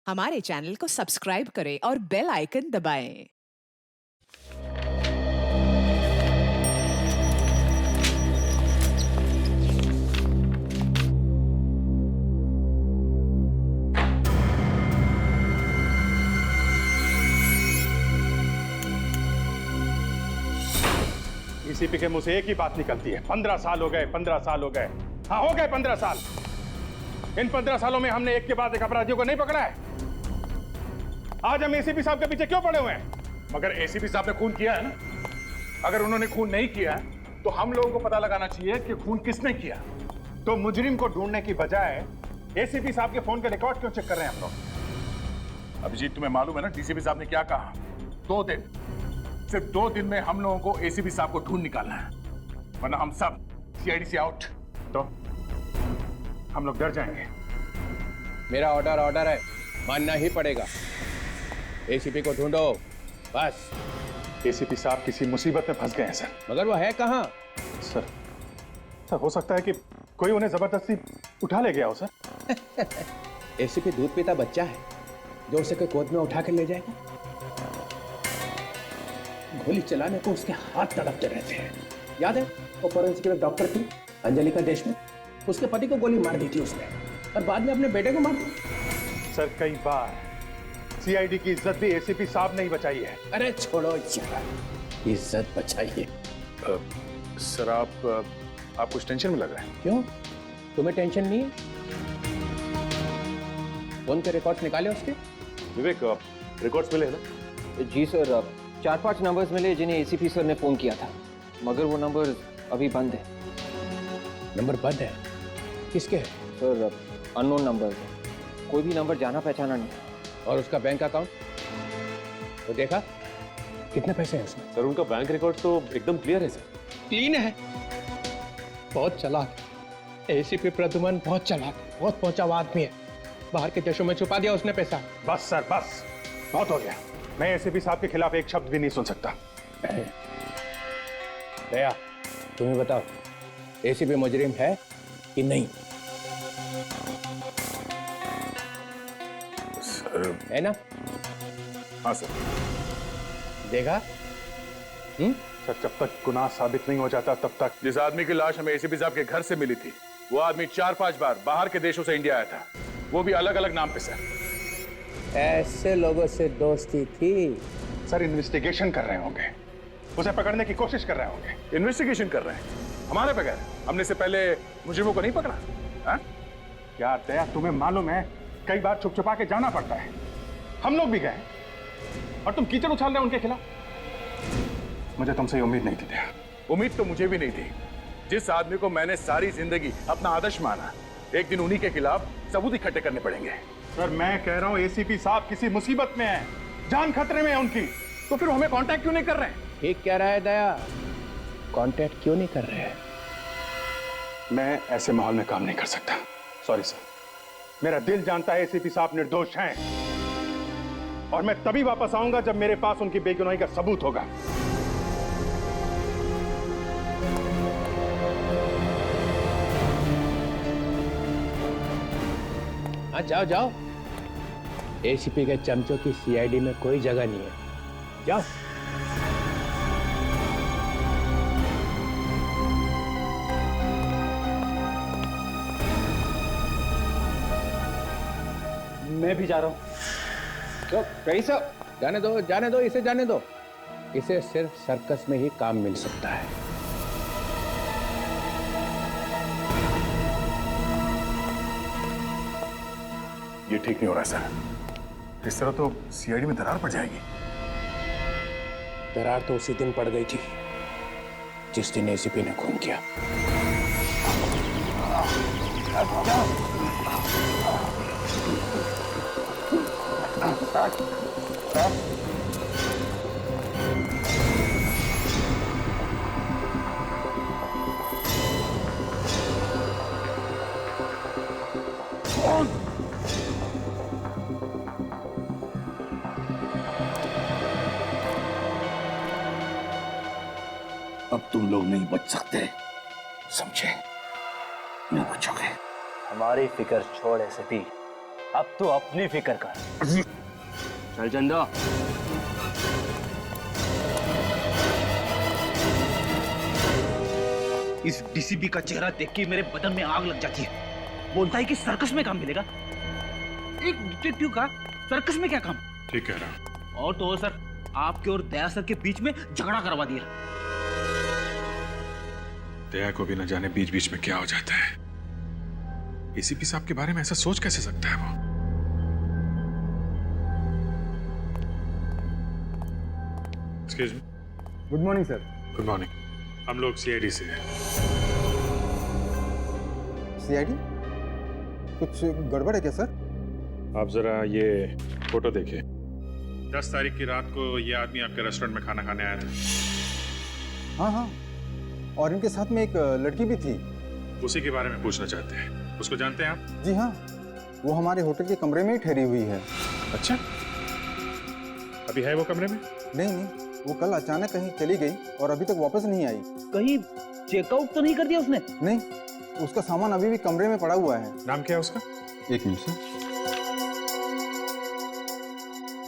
हमारे चैनल को सब्सक्राइब करें और बेल आइकन दबाएं। एसीपी के मुंह से एक ही बात निकलती है, 15 साल हो गए, 15 साल हो गए। हाँ, हो गए 15 साल। इन 15 सालों में हमने एक के बाद एक अपराधियों को नहीं पकड़ा है। आज हम एसीपी साहब के पीछे क्यों पड़े हुए हैं? मगर एसीपी साहब ने खून किया है ना। अगर उन्होंने खून नहीं किया तो हम लोगों को पता लगाना चाहिए कि खून किसने किया। तो मुजरिम को ढूंढने की बजाय एसीपी साहब के फोन के रिकॉर्ड क्यों चेक कर रहे हैं हम लोग? अभिजीत, तुम्हें मालूम है ना डीसीपी साहब ने क्या कहा? 2 दिन, सिर्फ 2 दिन में हम लोगों को एसीपी साहब को ढूंढ निकालना है, वरना हम सब सीआईडी से आउट। तो हम लोग डर जाएंगे। मेरा ऑर्डर है, मानना ही पड़ेगा। एसीपी को ढूंढो, बस। एसीपी साहब किसी मुसीबत में फंस गए हैं सर। मगर वो है कहाँ? सर हो सकता है कि कोई उन्हें जबरदस्ती उठा ले गया हो सर। एसीपी दूध पीता बच्चा है जो उसे कोई गोद में उठा कर ले जाएगा। गोली चलाने को उसके हाथ तड़पते रहते हैं। याद है वो फोरेंसिक में डॉक्टर थी अंजलिका देशमुख, उसके पति को गोली मार दी थी उसने और बाद में अपने बेटे को मार दिया। सर कई बार सीआईडी की इज्जत भी एसीपी साहब ने ही बचाई है। अरे छोड़ो यार, इज्जत बचाइए। सर आप कुछ टेंशन में लग रहे हैं। क्यों, तुम्हें टेंशन नहीं है? फोन के रिकॉर्ड्स निकाले उसके? विवेक, रिकॉर्ड्स मिले ना? जी सर, 4-5 नंबर्स मिले जिन्हें एसीपी सर ने फोन किया था, मगर वो नंबर अभी बंद है। नंबर बंद है? किसके है? सर अननोन नंबर, कोई भी नंबर जाना पहचाना नहीं। और उसका बैंक अकाउंट तो देखा? कितने पैसे हैं उसमें? सर उनका बैंक रिकॉर्ड तो एकदम क्लियर है सर। क्लीन है। बहुत चालाक एसीपी प्रद्युमन, बहुत चालाक, बहुत पहुंचा हुआ आदमी है। बाहर के देशों में छुपा दिया उसने पैसा। बस सर बस, बहुत हो गया। मैं एसीपी साहब के खिलाफ एक शब्द भी नहीं सुन सकता। दया, तुम्हें बताओ एसीपी मुजरिम है कि नहीं? सर है ना? हाँ सर। देखा? सर जब तक गुनाह साबित नहीं हो जाता तब तक। जिस आदमी की लाश हमें एसीपी साहब के घर से मिली थी, वो आदमी 4-5 बार बाहर के देशों से इंडिया आया था, वो भी अलग अलग नाम पे सर। ऐसे लोगों से दोस्ती थी? सर इन्वेस्टिगेशन कर रहे होंगे, उसे पकड़ने की कोशिश कर रहे होंगे। इन्वेस्टिगेशन कर रहे हैं हमारे बगैर? हमने से पहले मुजरिमों को नहीं पकड़ा? हाँ? यार दया, तुम्हें मालूम है कई बार छुप छुपा के जाना पड़ता है। हम लोग भी गए और तुम कीचड़ उछाल रहे हो उनके खिलाफ। मुझे तुमसे ये उम्मीद नहीं थी दया। उम्मीद तो मुझे भी नहीं थी। जिस आदमी को मैंने सारी जिंदगी अपना आदर्श माना, एक दिन उन्हीं के खिलाफ सबूत इकट्ठे करने पड़ेंगे। सर मैं कह रहा हूँ एसीपी साहब किसी मुसीबत में है, जान खतरे में है उनकी। तो फिर हमें कांटेक्ट क्यों नहीं कर रहे हैं? ठीक कह रहा है दया, कांटेक्ट क्यों नहीं कर रहे हैं? मैं ऐसे माहौल में काम नहीं कर सकता। सॉरी सर, मेरा दिल जानता है एसीपी साहब निर्दोष हैं और मैं तभी वापस आऊंगा जब मेरे पास उनकी बेगुनाही का सबूत होगा। हाँ जाओ जाओ, एसीपी के चमचों की सीआईडी में कोई जगह नहीं है, जाओ। मैं भी जा रहा हूँ। तो कहीं साहब, जाने दो जाने दो, इसे जाने दो। इसे सिर्फ सर्कस में ही काम मिल सकता है। ये ठीक नहीं हो रहा सर। इस तरह तो सीआईडी में दरार पड़ जाएगी। दरार तो उसी दिन पड़ गई थी जिस दिन एसीपी ने खून किया। अब तुम लोग नहीं बच सकते, समझे? नहीं बचोगे। हमारी फिक्र छोड़ एसीपी, अब तो अपनी फिक्र कर। चल चंदा। इस डीसीपी का चेहरा देख के मेरे बदन में आग लग जाती है। बोलता है कि सर्कस में काम मिलेगा। एक डिटेक्टिव का सर्कस में क्या काम? ठीक कह रहा। और तो और सर, आपके और दया सर के बीच में झगड़ा करवा दिया। दया को भी न जाने बीच बीच में क्या हो जाता है। एसीपी साहब के बारे में ऐसा सोच कैसे सकता है वो? Excuse me. Good morning sir. Good morning. हम लोग सीआईडी से हैं। सीआईडी? कुछ गड़बड़ है क्या सर? आप जरा ये फोटो देखिए। 10 तारीख की रात को ये आदमी आपके रेस्टोरेंट में खाना खाने आया था। हाँ हाँ, और इनके साथ में एक लड़की भी थी। उसी के बारे में पूछना चाहते हैं। उसको जानते हैं आप? जी हाँ, वो हमारे होटल के कमरे में ही ठहरी हुई है। अच्छा, अभी है वो कमरे में? नहीं, वो कल अचानक कहीं चली गई और अभी तक वापस नहीं आई। कहीं चेकआउट तो नहीं कर दिया उसने? नहीं, उसका सामान अभी भी कमरे में पड़ा हुआ है। नाम क्या है उसका? एक मिनट सर।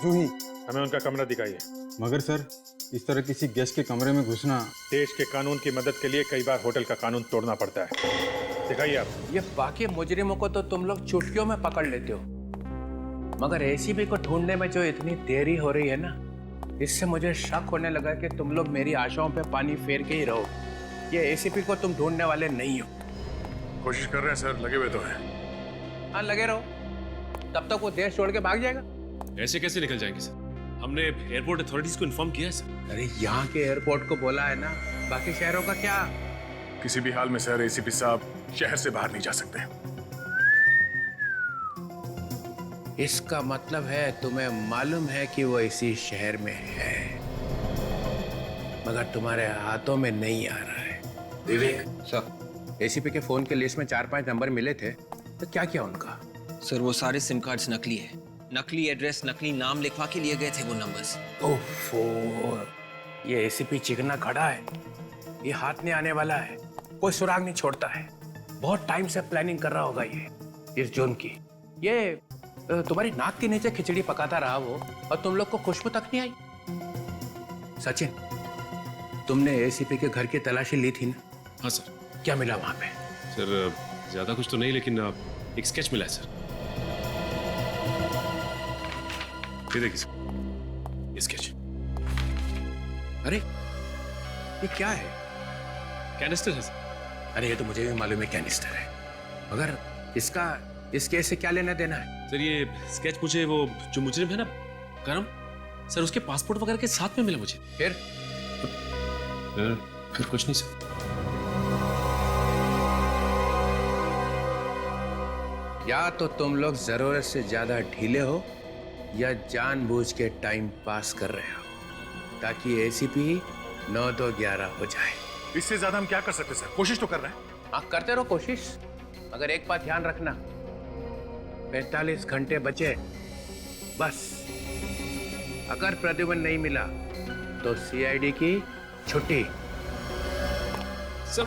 जूही। हमें उनका कमरा दिखाइए। मगर सर, इस तरह किसी गेस्ट के कमरे में घुसना। देश के कानून की मदद के लिए कई बार होटल का कानून तोड़ना पड़ता है। दिखाइए आप। ये बाकी मुजरिमों को तो तुम लोग चुटकियों में पकड़ लेते हो, मगर एसीपी को ढूंढने में जो इतनी देरी हो रही है ना, इससे मुझे शक होने लगा कि तुम लोग मेरी आशाओं पे पानी फेर के ही रहो। ये एसीपी को तुम ढूंढने वाले नहीं हो। कोशिश कर रहे हैं सर, लगे हुए तो हैं। हाँ, लगे रहो, तब तक वो देश छोड़ के भाग जाएगा। ऐसे कैसे निकल जाएंगे सर? हमने एयरपोर्ट अथॉरिटीज को इन्फॉर्म किया है सर। अरे यहाँ के एयरपोर्ट को बोला है ना, बाकी शहरों का क्या? किसी भी हाल में सर एसीपी साहब शहर से बाहर नहीं जा सकते। इसका मतलब है तुम्हें मालूम है कि वो इसी शहर में है, मगर तुम्हारे हाथों में नहीं आ रहा है। विवेक सर। एसीपी के फोन के लिस्ट में 4-5 नंबर मिले थे, तो क्या किया उनका? सर वो सारे सिम कार्ड्स नकली है। नकली एड्रेस, नकली नाम लिखवा के लिए गए थे वो नंबर्स। ओफो, ये एसीपी चिकना खड़ा है, ये हाथ नहीं आने वाला है, कोई सुराग नहीं छोड़ता है। बहुत टाइम से प्लानिंग कर रहा होगा ये इस जुर्म की। ये तुम्हारी नाक के नीचे खिचड़ी पकाता रहा वो, और तुम लोग को खुशबू तक नहीं आई। सचिन, तुमने एसीपी के घर की तलाशी ली थी ना? हाँ सर। क्या मिला वहां पे? सर ज्यादा कुछ तो नहीं, लेकिन एक स्केच मिला है सर। ये देखिए सर, ये स्केच। अरे ये क्या है? कैनिस्टर है सर। अरे ये तो मुझे भी मालूम है कैनिस्टर है, मगर इसका इस केस से क्या लेना देना है? सर ये स्केच मुझे वो जो मुजरिम है ना करम सर, उसके पासपोर्ट वगैरह के साथ में मिला मुझे। फिर कुछ नहीं सर। या तो तुम लोग जरूरत से ज्यादा ढीले हो, या जानबूझ के टाइम पास कर रहे हो, ताकि एसीपी 9 तो 11 हो जाए। इससे ज्यादा हम क्या कर सकते सर? कोशिश तो कर रहे हैं। हाँ, करते रहो कोशिश, मगर एक बात ध्यान रखना, 45 घंटे बचे बस। अगर प्रद्युमन नहीं मिला तो सीआईडी की छुट्टी। सर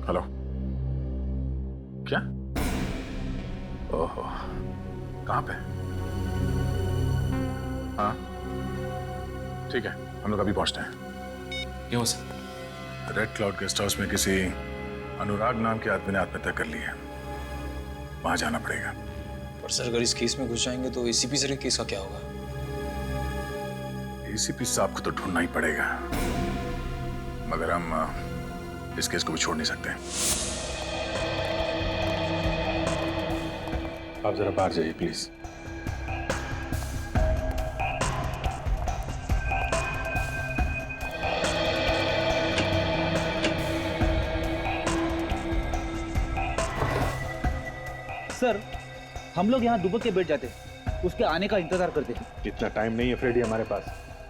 हेलो, क्या? ओहो, कहाँ पे? हाँ ठीक है, हम लोग अभी पहुंचते हैं। क्या हुआ sir? Red cloud guest house में किसी अनुराग नाम के आदमी ने आत्महत्या कर ली है, वहां जाना पड़ेगा। पर सर अगर इस केस में घुस जाएंगे तो एसीपी सर के केस का क्या होगा? एसीपी साहब को तो ढूंढना ही पड़ेगा, मगर हम इस केस को भी छोड़ नहीं सकते। आप जरा बाहर जाइए प्लीज। सर, हम लोग यहाँ दुबक के बैठ जाते, उसके आने का इंतजार करते। इतना टाइम नहीं है फ्रेडी हमारे पास।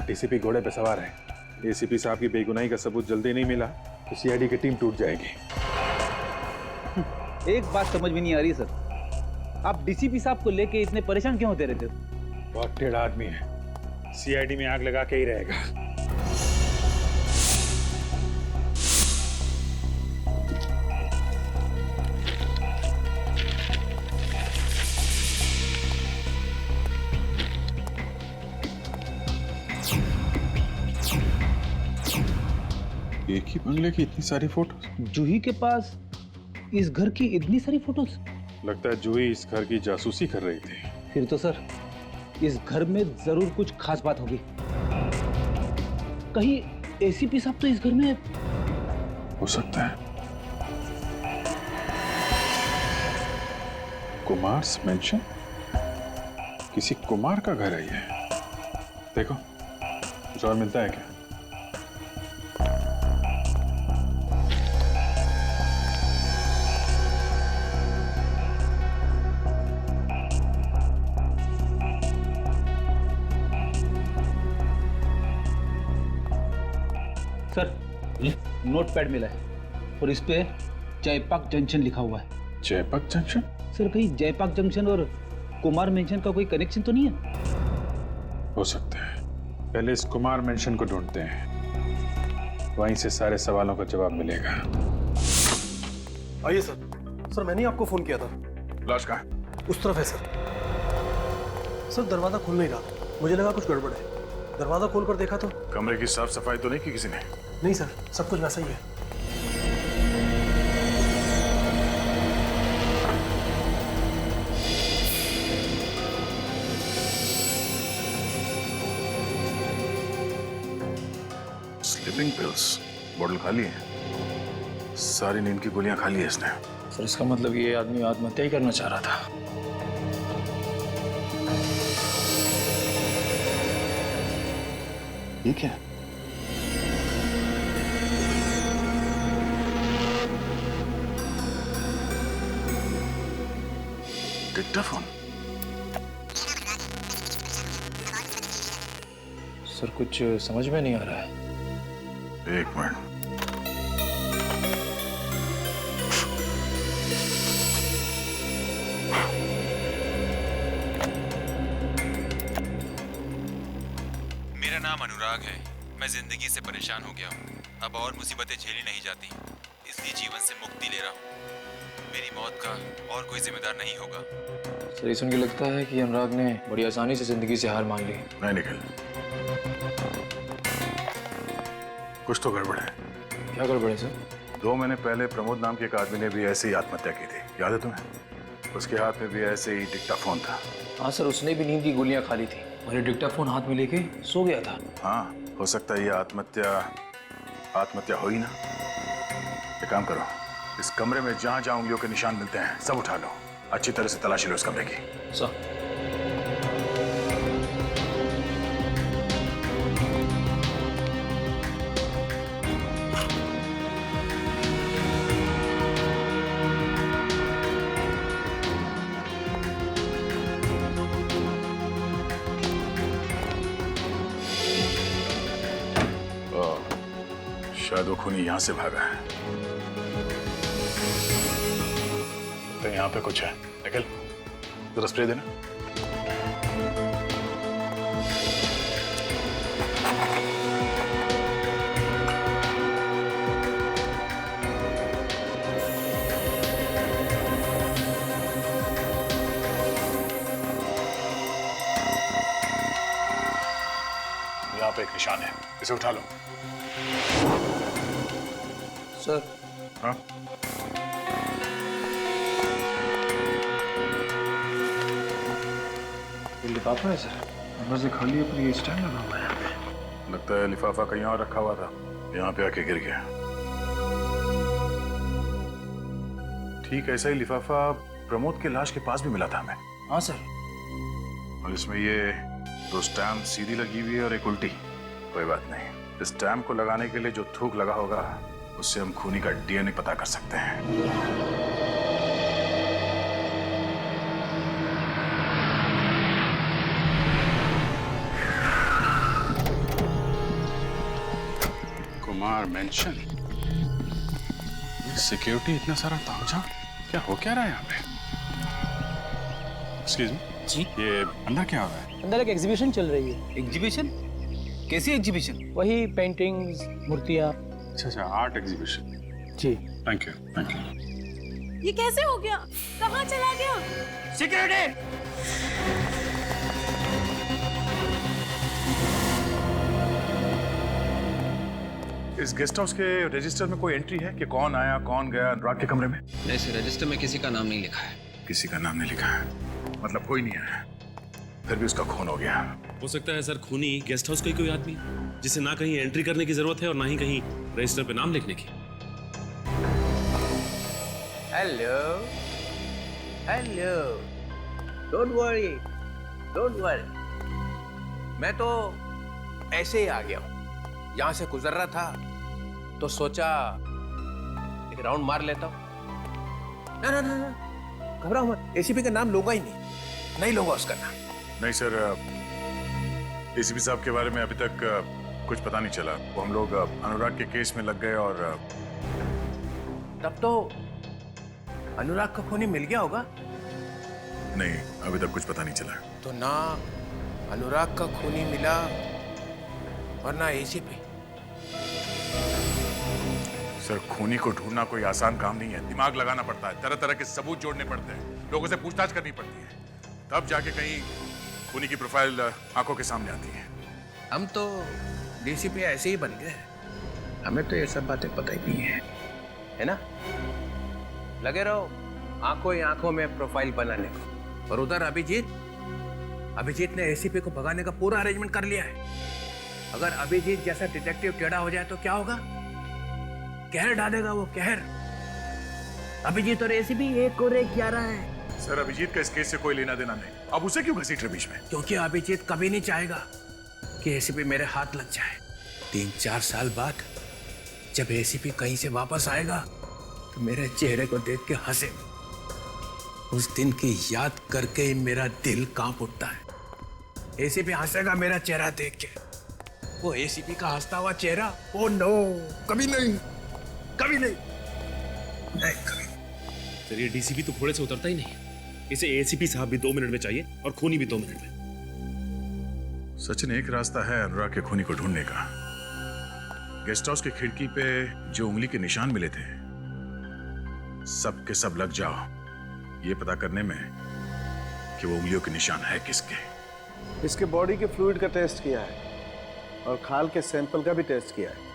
डीसीपी घोड़े पे सवार है। एसीपी साहब की बेगुनाही का सबूत जल्दी नहीं मिला तो सीआईडी की टीम टूट जाएगी। एक बात समझ में नहीं आ रही सर, आप डीसीपी साहब को लेके इतने परेशान क्यों होते रहते हो? बहुत टेढ़ा आदमी है, सीआईडी में आग लगा के ही रहेगा। एक ही बंगले की इतनी सारी फोटोज? जूही के पास इस घर की इतनी सारी फोटोज? लगता है जूही इस घर की जासूसी कर रही थी। फिर तो सर इस घर में जरूर कुछ खास बात होगी। कहीं एसीपी साहब तो इस घर में? हो सकता है। Kumars mention? किसी कुमार का घर है ये। देखो कुछ और मिलता है क्या? सर नोट पैड मिला है और इस पे जयपाक जंक्शन लिखा हुआ है। जयपाक जंक्शन? सर कहीं जयपाक जंक्शन और कुमार मेंशन का कोई कनेक्शन तो नहीं है? हो सकता है। पहले इस कुमार मेंशन को ढूंढते हैं, वहीं से सारे सवालों का जवाब मिलेगा। आइए सर। सर मैंने ही आपको फोन किया था। लाश कहाँ है? उस तरफ है सर। सर दरवाजा खुल नहीं रहा, मुझे लगा कुछ गड़बड़ है। दरवाजा खोलकर देखा तो कमरे की साफ सफाई तो नहीं की किसी ने? नहीं सर, सब कुछ वैसा ही है। स्लीपिंग पिल्स बोतल खाली है, सारी नींद की गोलियां खाली है इसने। सर इसका मतलब ये आदमी आत्महत्या ही करना चाह रहा था। ये क्या? डिक्टाफोन? सर कुछ समझ में नहीं आ रहा है। एक मिनट। मेरा नाम अनुराग है। मैं जिंदगी से परेशान हो गया हूँ। अब और मुसीबतें झेली नहीं जाती, इसलिए जीवन से मुक्ति ले रहा हूँ। मेरी मौत का और कोई जिम्मेदार नहीं होगा। सर ये सुन के लगता है कि अनुराग ने बड़ी आसानी से जिंदगी से हार मान ली। नहीं निकल, कुछ तो गड़बड़ है। क्या गड़बड़ है सर? 2 महीने पहले प्रमोद नाम के एक आदमी ने भी ऐसे ही आत्महत्या की थी, याद है तुम्हें? उसके हाथ में भी ऐसे ही डिक्टाफोन था। हाँ सर, उसने भी नींद की गोलियां खा ली थी और ये डिक्टाफोन हाथ में लेके सो गया था। हाँ हो सकता है ये आत्महत्या हो ही ना। एक काम करो, इस कमरे में जहां जहां उंगलियों के निशान मिलते हैं सब उठा लो, अच्छी तरह से तलाशी लो इस कमरे की। सर शायद वो खूनी यहां से भागा है। तो यहाँ पे कुछ है। निकल, जरा स्प्रे देना। यहाँ पे एक निशान है, इसे उठा लो। सर। हाँ? ये लिफाफा है सर, अंदर से खाली है पर ये स्टैंड लगा हुआ है यहाँ पे। लगता है लिफाफा कहीं और रखा हुआ था, यहाँ पे आके गिर गया। ठीक ऐसा ही लिफाफा प्रमोद के लाश के पास भी मिला था हमें। हाँ सर। और इसमें ये 2 स्टैम्प सीधी लगी हुई है और एक उल्टी। कोई बात नहीं, इस स्टैम्प को लगाने के लिए जो थूक लगा होगा उससे हम खूनी का डीएनए पता कर सकते हैं। कुमार मेंशन, सिक्योरिटी इतना सारा तामझाम, क्या हो क्या रहा है यहाँ पे? एक्सक्यूज मी जी, ये अंदर क्या हो रहा है? अंदर एक एग्जीबिशन चल रही है। एग्जीबिशन? कैसी एग्जीबिशन? वही पेंटिंग्स, मूर्तियाँ। अच्छा, आर्ट एग्जीबिशन। जी। Thank you, thank you. ये कैसे हो गया? कहाँ चला गया? सिक्योरिटी! इस गेस्ट हाउस के रजिस्टर में कोई एंट्री है कि कौन आया कौन गया अनुराग के कमरे में? नहीं सर, रजिस्टर में किसी का नाम नहीं लिखा है। किसी का नाम नहीं लिखा है, मतलब कोई नहीं आया, फिर भी उसका खून हो गया। हो सकता है सर खूनी गेस्ट हाउस का ही कोई आदमी है, जिसे ना कहीं एंट्री करने की जरूरत है और ना ही कहीं रजिस्टर पे नाम लिखने की। Hello hello, don't worry don't worry, मैं तो ऐसे ही आ गया हूँ। यहाँ से गुजर रहा था तो सोचा एक राउंड मार लेता हूँ। ना ना ना ना, घबराओ मत, एसीपी का नाम लूंगा ही नहीं लूंगा उसका नाम। नहीं सर, एसीपी साहब के बारे में अभी तक कुछ पता नहीं चला। वो हम लोग अनुराग के केस में लग गए और तब तो अनुराग का खूनी मिल गया होगा। नहीं, अभी तक कुछ पता नहीं चला। तो ना अनुराग का खूनी मिला और ना एसीपी। सर, खूनी को ढूंढना कोई आसान काम नहीं है, दिमाग लगाना पड़ता है, तरह तरह के सबूत जोड़ने पड़ते हैं, लोगों से पूछताछ करनी पड़ती है, तब जाके कहीं खूनी की प्रोफाइल आंखों के सामने आती है। हम तो डीसीपी ऐसे ही बन गए, हमें तो ये सब बातें पता ही नहीं है ना? लगे रहो आंखों ही आंखों में प्रोफाइल बनाने को। और उधर अभिजीत ने एसीपी को भगाने का पूरा अरेंजमेंट कर लिया है। अगर अभिजीत जैसा डिटेक्टिव टेढ़ा हो जाए तो क्या होगा? कहर डालेगा वो, कहर। अभिजीत और एसीपी एक और एक 11 है। सर, अभिजीत का इस केस से कोई लेना देना नहीं, अब उसे क्यों घसीट रहे बीच में? क्योंकि अभिजीत कभी नहीं चाहेगा कि एसीपी मेरे हाथ लग जाए। 3-4 साल बाद जब एसीपी कहीं से वापस आएगा तो मेरे चेहरे को देख के हंसे। उस दिन की याद करके ही मेरा दिल कांप उठता है। एसीपी हंसेगा मेरा चेहरा देख के। वो एसीपी का हंसता हुआ चेहरा, ओ नो, कभी नहीं, कभी नहीं, नहीं कभी। सर, ये डीसीपी तो घोड़े से उतरता ही नहीं, इसे एसीपी साहब भी 2 मिनट में चाहिए और खूनी भी 2 मिनट में। सचिन, एक रास्ता है अनुराग के खूनी को ढूंढने का। गेस्ट हाउस की खिड़की पे जो उंगली के निशान मिले थे, सब के सब लग जाओ ये पता करने में कि वो उंगलियों के निशान है किसके। इसके बॉडी के फ्लूइड का टेस्ट किया है और खाल के सैंपल का भी टेस्ट किया है।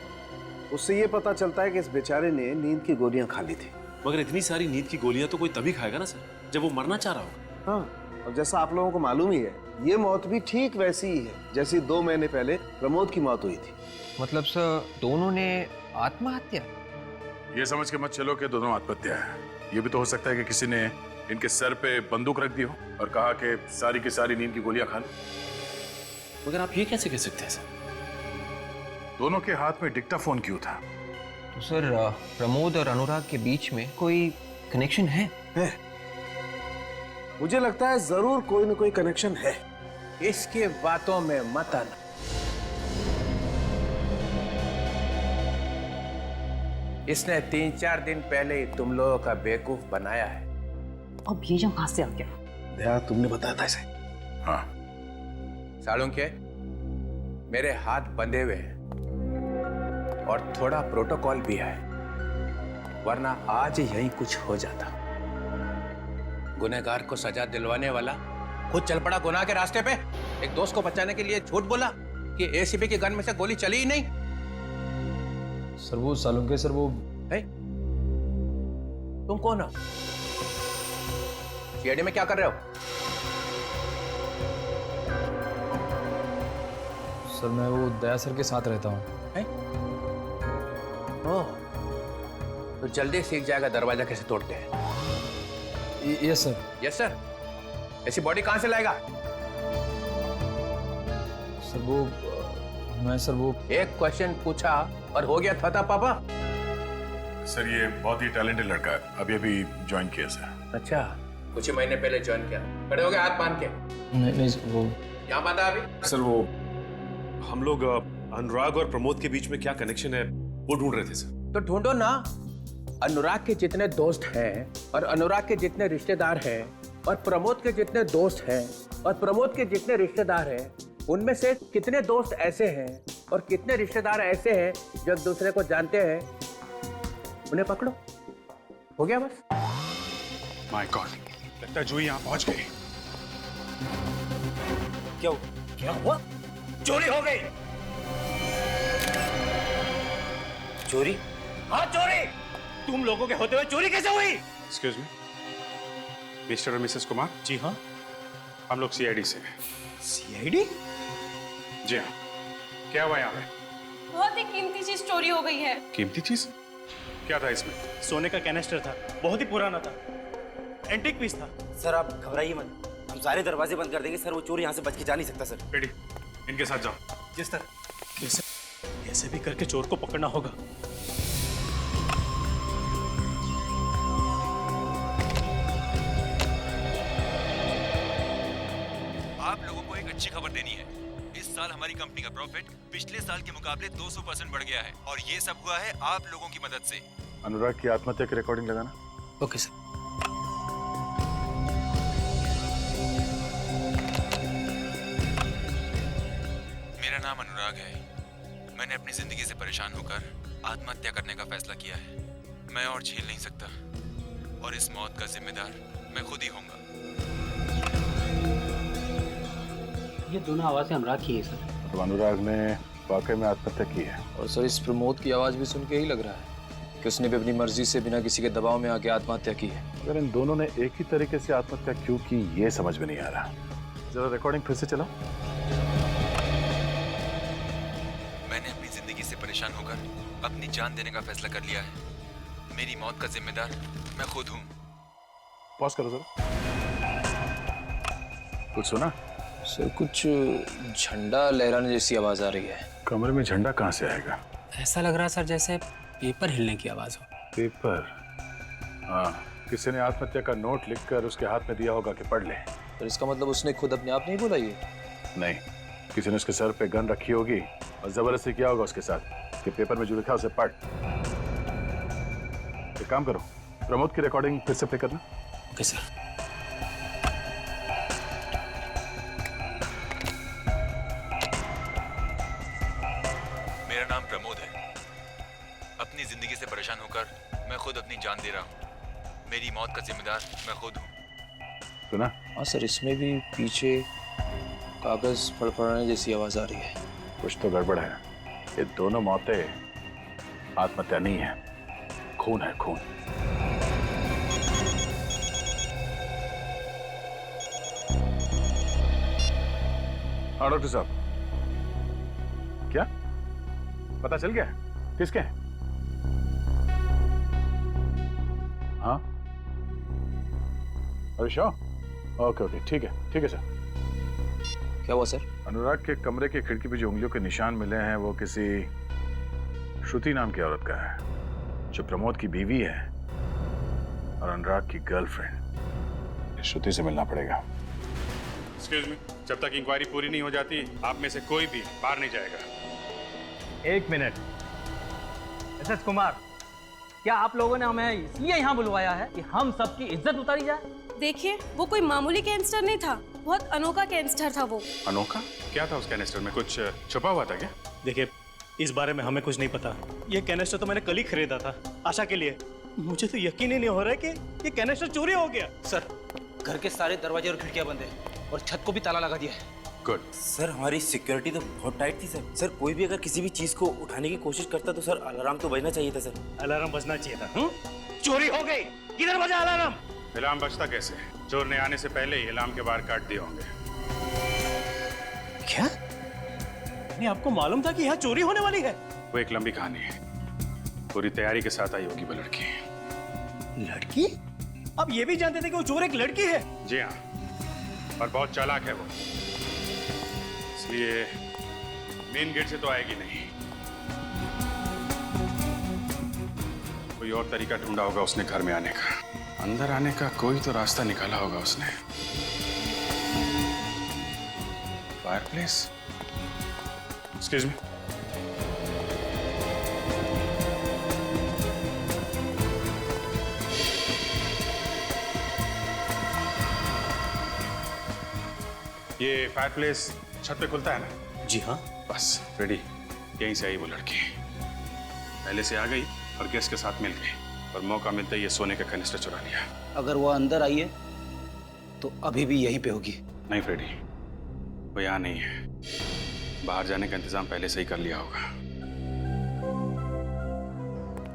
उससे ये पता चलता है कि इस बेचारे ने नींद की गोलियां खा ली थी। मगर इतनी सारी नींद की गोलियां तो कोई तभी खाएगा ना सर, जब वो मरना चाह रहा होगा। हाँ, और जैसा आप लोगों को मालूम ही है, ये मौत भी ठीक वैसी ही है जैसी 2 महीने पहले प्रमोद की मौत हुई थी। मतलब सर, दोनों ने आत्महत्या? ये समझ के मत चलो कि दोनों आत्महत्या है। ये भी तो हो सकता है कि किसी ने इनके सर पे बंदूक रख दी हो और कहा कि सारी की सारी नींद की गोलियां खा लो। मगर आप ये कैसे कह सकते हैं सर? दोनों के हाथ में डिक्टाफोन क्यों था? तो सर, प्रमोद और अनुराग के बीच में कोई कनेक्शन है? मुझे लगता है जरूर कोई ना कोई कनेक्शन है। इसके बातों में मत आना। इसने 3-4 दिन पहले ही तुम लोगों का बेवकूफ बनाया है। अब ये जो कहां से आ गया? दया, तुमने बताया था इसे? हाँ। सालुंके, मेरे हाथ बंधे हुए हैं और थोड़ा प्रोटोकॉल भी है, वरना आज यही कुछ हो जाता। गुनहगार को सजा दिलवाने वाला खुद चल पड़ा गुनाह के रास्ते पे। एक दोस्त को बचाने के लिए झूठ बोला कि एसीपी के गन में से गोली चली ही नहीं। सर वो सालुंके सर, वो है? तुम कौन हो? सीआईडी में क्या कर रहे हो? सर मैं वो दया सर के साथ रहता हूँ। ओह, तो जल्दी सीख जाएगा दरवाजा कैसे तोड़ते हैं। Yes sir. Yes sir. ऐसी बॉडी कहां से लाएगा? सर वो मैं सर वो एक क्वेश्चन पूछा और हो गया था पापा। सर, ये बहुत ही टैलेंटेड लड़का है, अभी अभी ज्वाइन किया सर। अच्छा, कुछ ही महीने पहले ज्वाइन किया। खड़े हो गए हाथ बांध के? नहीं वो यहाँ बांधा अभी? सर, वो हम लोग अनुराग और प्रमोद के बीच में क्या कनेक्शन है वो ढूंढ रहे थे सर। तो ढूंढो ना। अनुराग के जितने दोस्त हैं और अनुराग के जितने रिश्तेदार हैं और प्रमोद के जितने दोस्त हैं और प्रमोद के जितने रिश्तेदार हैं, उनमें से कितने दोस्त ऐसे हैं और कितने रिश्तेदार ऐसे हैं जो एक दूसरे को जानते हैं, उन्हें पकड़ो। हो गया बस। माय गॉड, लगता है जूही यहाँ पहुंच गई। क्या हुआ? चोरी हो गई। चोरी? हाँ चोरी। तुम लोगों के होते हुए चोरी कैसे हुई? एक्सक्यूज मी, मिस्टर और मिसेस कुमार। जी हाँ। हम लोग सीआईडी से हैं। सीआईडी? जी हाँ। क्या हुआ यहाँ पे? बहुत ही कीमती चीज चोरी हो गई है। कीमती चीज? क्या था इसमें? सोने का कैनिस्टर था, बहुत ही पुराना था, एंटीक पीस था। सर आप घबराइए मत, हम सारे दरवाजे बंद कर देंगे सर। वो चोर यहाँ से बच के जा नहीं सकता सर। रेडी, इनके साथ जाओ। जी सर। कैसे भी करके चोर को पकड़ना होगा। आप लोगों को एक अच्छी खबर देनी है। इस साल हमारी कंपनी का प्रॉफिट पिछले साल के मुकाबले 200% बढ़ गया है और ये सब हुआ है आप लोगों की मदद से। अनुराग की आत्महत्या की रिकॉर्डिंग लगाना। Okay sir. मेरा नाम अनुराग है। मैंने अपनी जिंदगी से परेशान होकर आत्महत्या करने का फैसला किया है। मैं और झेल नहीं सकता और इस मौत का जिम्मेदार मैं खुद ही होऊंगा। ये दोनों आवाजें अनुराग की है सर। तो अनुराग ने वाकई में आत्महत्या की है। और सर इस प्रमोद की आवाज़ भी सुन के ही लग रहा है कि उसने भी अपनी मर्जी से बिना किसी के दबाव में आके आत्महत्या की है। अगर इन दोनों ने एक ही तरीके से आत्महत्या क्यों की ये समझ में नहीं आ रहा। जरा रिकॉर्डिंग फिर से चलाओ। मैंने अपनी जिंदगी से परेशान होकर अपनी जान देने का फैसला कर लिया है। मेरी मौत का जिम्मेदार मैं खुद हूँ। पॉज करो जरा। कुछ सुना? सर कुछ झंडा लहराने जैसी आवाज आ रही है। कमरे में झंडा कहाँ से आएगा? ऐसा लग रहा सर जैसे पेपर हिलने की आवाज हो। पेपर? हाँ, किसी ने आत्महत्या का नोट लिखकर उसके हाथ में दिया होगा कि पढ़ ले। तो इसका मतलब उसने खुद अपने आप नहीं बोला ये? नहीं, किसी ने उसके सर पे गन रखी होगी और जबरदस्ती किया होगा उसके साथ कि पेपर में जो लिखा उसे पढ़। एक काम करो, प्रमोद की रिकॉर्डिंग फिर से प्ले करना। Okay sir. मेरा नाम प्रमोद है। अपनी जिंदगी से परेशान होकर मैं खुद अपनी जान दे रहा हूँ। मेरी मौत का जिम्मेदार मैं खुद हूँ। सुना? हाँ सर, इसमें भी पीछे कागज फड़फड़ाने जैसी आवाज आ रही है। कुछ तो गड़बड़ है। ये दोनों मौतें आत्महत्या नहीं है, खून है, खून। हाँ डॉक्टर साहब, क्या पता चल गया किसके हैं? हाँ, अरे श्योर। ओके ओके, ठीक है सर। क्या हुआ सर? अनुराग के कमरे की खिड़की पे जो उंगलियों के निशान मिले हैं वो किसी श्रुति नाम की औरत का है, जो प्रमोद की बीवी है और अनुराग की गर्लफ्रेंड। श्रुति से मिलना पड़ेगा। एक्सक्यूज मी, जब तक इंक्वायरी पूरी नहीं हो जाती आप में से कोई भी बाहर नहीं जाएगा। एक मिनट। मिसेस कुमार, क्या आप लोगों ने हमें इसलिए यहाँ बुलवाया है कि हम सबकी इज्जत उतारी जाए? देखिए, वो कोई मामूली कैंसटर नहीं था, बहुत अनोखा कैंसटर था वो। अनोखा? क्या था उस कैनिस्टर में? कुछ छुपा हुआ था क्या? देखिए, इस बारे में हमें कुछ नहीं पता। ये कैनिस्टर तो मैंने कल ही खरीदा था आशा के लिए। मुझे तो यकीन ही नहीं हो रहा है कि ये कैनिस्टर चोरी हो गया। सर, घर के सारे दरवाजे और खिड़कियां बंद है और छत को भी ताला लगा दिया है। गुड। सर हमारी सिक्योरिटी तो बहुत टाइट थी सर। सर कोई भी अगर किसी भी चीज को उठाने की कोशिश करता तो सर अलार्म तो बजना चाहिए था सर। अलार्म बजना चाहिए था। चोरी हो गई, किधर बजा अलार्म? अलार्म बजता कैसे? चोर ने आने से पहले ही अलार्म के बाहर काट दिए होंगे। क्या? नहीं, आपको मालूम था कि यहाँ चोरी होने वाली है? वो एक लंबी कहानी है, पूरी तैयारी के साथ आई होगी वो लड़की। लड़की? आप ये भी जानते थे कि वो चोर एक लड़की है? जी हाँ, और बहुत चालाक है वो, इसलिए मेन गेट से तो आएगी नहीं। कोई और तरीका ढूंढा होगा उसने घर में आने का। अंदर आने का कोई तो रास्ता निकाला होगा उसने। फायरप्लेस? Excuse me. ये फायरप्लेस छत पे खुलता है ना? जी हाँ। बस रेडी, यहीं से आई वो लड़की। पहले से आ गई और गेस्ट के साथ मिल गई और मौका मिलते ही ये सोने का कैनिस्टर चुरा लिया। अगर वो अंदर आई है तो अभी भी यहीं पे होगी। नहीं फ्रेडी, वो यहाँ नहीं है। बाहर जाने का इंतजाम पहले से ही कर लिया होगा।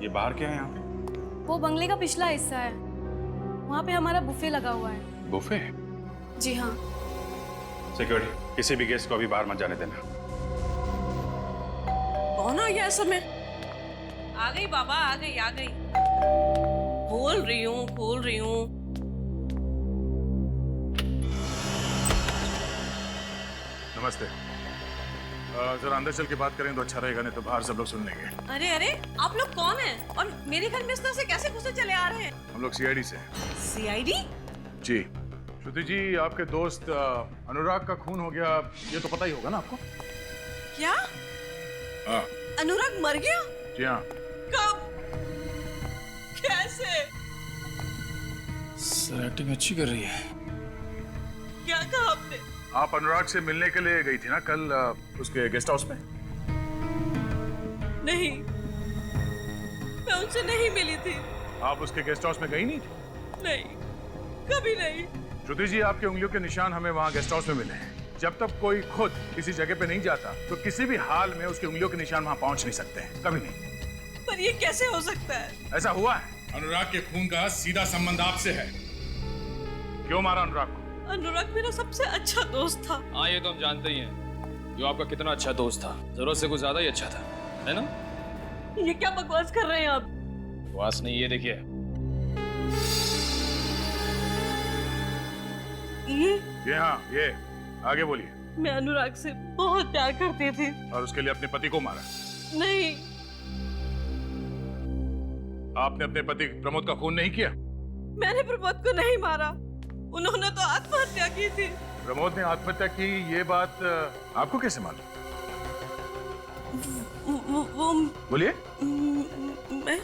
ये बाहर क्या है यहाँ पे? वो बंगले का पिछला हिस्सा है, वहाँ पे हमारा बुफे लगा हुआ है। बुफे? जी हाँ। सिक्योरिटी, किसी भी गेस्ट को अभी बाहर मत जाने देना। कौन आ गया इस समय? आ गई बाबा, आ गई आ गई। खोल रही हूँ। नमस्ते। जरा अंदर चल के बात करें तो अच्छा रहेगा, नहीं तो बाहर सब लोग सुन लेंगे। अरे अरे, आप लोग कौन हैं? और मेरे घर में इस तरह से कैसे घुसे चले आ रहे हैं? हम लोग सीआईडी से। सीआईडी? जी। श्रुति जी, आपके दोस्त अनुराग का खून हो गया, ये तो पता ही होगा ना आपको? क्या? हाँ। अनुराग मर गया? जी हाँ। कब? कैसे? सर एक्टिंग अच्छी कर रही है। क्या कहा आपने? आप अनुराग से मिलने के लिए गई थी ना कल उसके गेस्ट हाउस में? नहीं, मैं उनसे नहीं मिली थी। आप उसके गेस्ट हाउस में गई नहीं थी? नहीं, कभी नहीं। श्रुति जी, आपके उंगलियों के निशान हमें वहाँ गेस्ट हाउस में मिले हैं। जब तक कोई खुद किसी जगह पे नहीं जाता तो किसी भी हाल में उसकी उंगलियों के निशान वहाँ पहुँच नहीं सकते हैं, कभी नहीं। पर ये कैसे हो सकता है? ऐसा हुआ है। अनुराग के खून का सीधा संबंध आपसे है। क्यों मारा अनुराग को? अनुराग मेरा सबसे अच्छा दोस्त था। हाँ, ये तो हम जानते ही हैं, जो आपका कितना अच्छा दोस्त था, जरूरत से कुछ ज्यादा ही अच्छा था, है ना? ये क्या बकवास कर रहे हैं आप? बकवास नहीं, ये देखिए। ये हाँ, ये आगे बोलिए। मैं अनुराग से बहुत प्यार करती थी। और उसके लिए अपने पति को मारा? नहीं। आपने अपने पति प्रमोद का खून नहीं किया? मैंने प्रमोद को नहीं मारा, उन्होंने तो आत्महत्या की थी। प्रमोद ने आत्महत्या की, ये बात आपको कैसे मालूम? वो बोलिए। मैं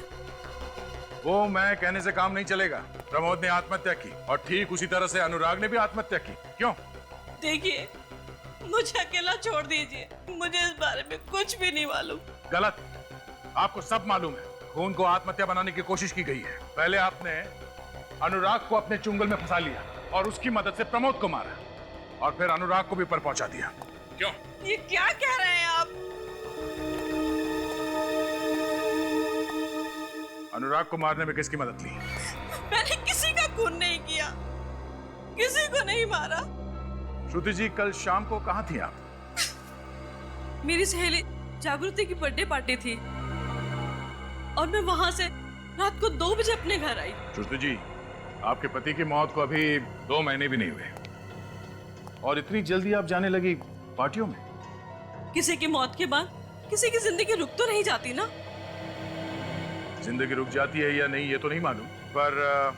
वो मैं कहने से काम नहीं चलेगा। प्रमोद ने आत्महत्या की और ठीक उसी तरह से अनुराग ने भी आत्महत्या की। क्यों? देखिए, मुझे अकेला छोड़ दीजिए, मुझे इस बारे में कुछ भी नहीं मालूम। गलत, आपको सब मालूम है। खून को आत्महत्या बनाने की कोशिश की गई है। पहले आपने अनुराग को अपने चुंगल में फंसा लिया और उसकी मदद से प्रमोद को मारा और फिर अनुराग को भी पर पहुंचा दिया। क्यों? ये क्या कह रहे हैं आप? अनुराग को मारने में किसकी मदद ली? मैंने किसी का खून नहीं किया, किसी को नहीं मारा। श्रुति जी, कल शाम को कहाँ थी आप? मेरी सहेली जागृति की बर्थडे पार्टी थी और मैं वहां से रात को 2 बजे अपने घर आई। श्रुति जी, आपके पति की मौत को अभी 2 महीने भी नहीं हुए और इतनी जल्दी आप जाने लगी पार्टियों में? किसी की मौत के बाद किसी की जिंदगी रुक तो नहीं जाती ना। जिंदगी रुक जाती है या नहीं ये तो नहीं मालूम, पर